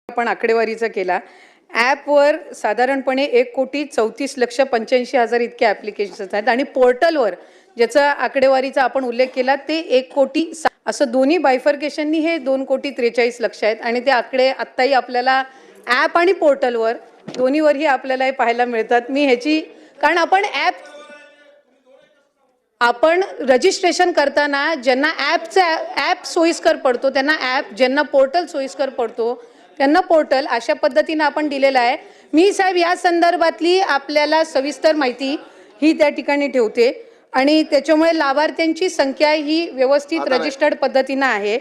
आपण आकडेवारीचा केला। ॲपवर साधारणपणे 1,34,85,000 इतके ॲप्लिकेशन्स आहेत आणि पोर्टलवर ज्याचा आकडेवारीचा आपण उल्लेख केला ते 1,00,00,000 असं दोन्ही बायफर्केशननी हे 2,43,00,000 आहेत आणि ते आकडे आत्ताही आपल्याला ॲप आणि पोर्टलवर दोन्हीवरही आपल्याला हे पाहायला मिळतात। मी ह्याची कारण आपण रजिस्ट्रेशन करताना ज्यांना ॲप सोयीस्कर पडतो त्यांना ॲप, ज्यांना पोर्टल सोयीस्कर पडतो त्यांना पोर्टल, अशा पद्धतीने आपण दिलेला आहे। मी साहेब या संदर्भातली आपल्याला सविस्तर माहिती ही त्या ठिकाणी ठेवते आणि त्याच्यामुळे लाभार्थ्यांची संख्या ही व्यवस्थित रजिस्टर्ड पद्धतीने आहे।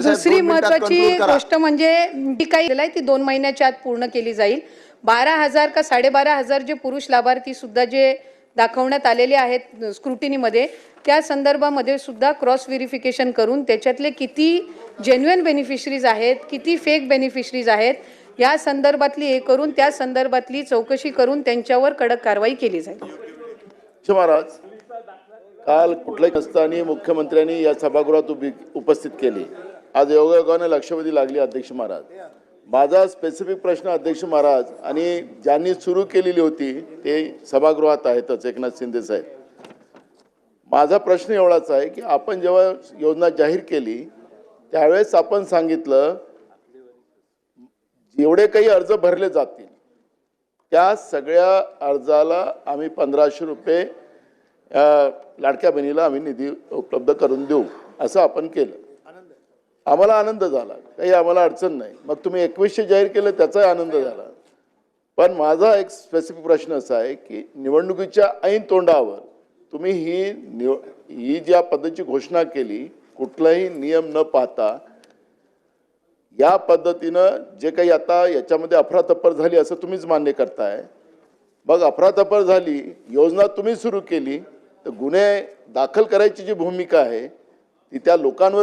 दुसरी महत्त्वाची गोष्ट म्हणजे जी काही आहे ती 2 महिन्याच्या आत पूर्ण केली जाईल। 12,000 का 12,500 जे पुरुष लाभार्थी सुद्धा जे दाखवण्यात आलेले आहेत स्क्रुटिनीमध्ये, त्या संदर्भामध्ये सुद्धा क्रॉस व्हेरिफिकेशन करून त्याच्यातले किती जेन्युइन बेनिफिशरीज आहेत, किती फेक बेनिफिशरीज आहेत या संदर्भातली हे करून त्या संदर्भातली चौकशी करून त्यांच्यावर कडक कारवाई केली जाईल। महाराज, काल कुठल्याही असताना मुख्यमंत्र्यांनी या सभागृहात उपस्थित केली। आज योगायोगाने लक्षवेधी लागली अध्यक्ष महाराज। माझा स्पेसिफिक प्रश्न अध्यक्ष महाराज आणि ज्यांनी सुरू केलेली होती ते सभागृहात आहेतच, एकनाथ शिंदे साहेब। माझा प्रश्न एवढाच आहे की आपण जेव्हा योजना जाहीर केली त्यावेळेस आपण सांगितलं जेवढे काही अर्ज भरले जातील त्या सगळ्या अर्जाला आम्ही 1,500 रुपये लाडक्या बहिणीला आम्ही निधी उपलब्ध करून देऊ असं आपण केलं। आम्हाला आनंद झाला, काही आम्हाला अडचण नाही। मग तुम्ही 2100 जाहीर केलं त्याचाही आनंद झाला। पण माझा एक स्पेसिफिक प्रश्न असा आहे की निवडणुकीच्या ऐन तोंडावर तुम्ही ही ज्या पद्धतीची घोषणा केली, कुठलाही नियम न पाहता या पद्धतीनं जे काही आता याच्यामध्ये अफरातफर झाली असं तुम्हीच मान्य करताय। मग अफरातफर झाली, योजना तुम्ही सुरू केली, तर गुन्हे दाखल करायची जी भूमिका आहे ती त्या लोकांवर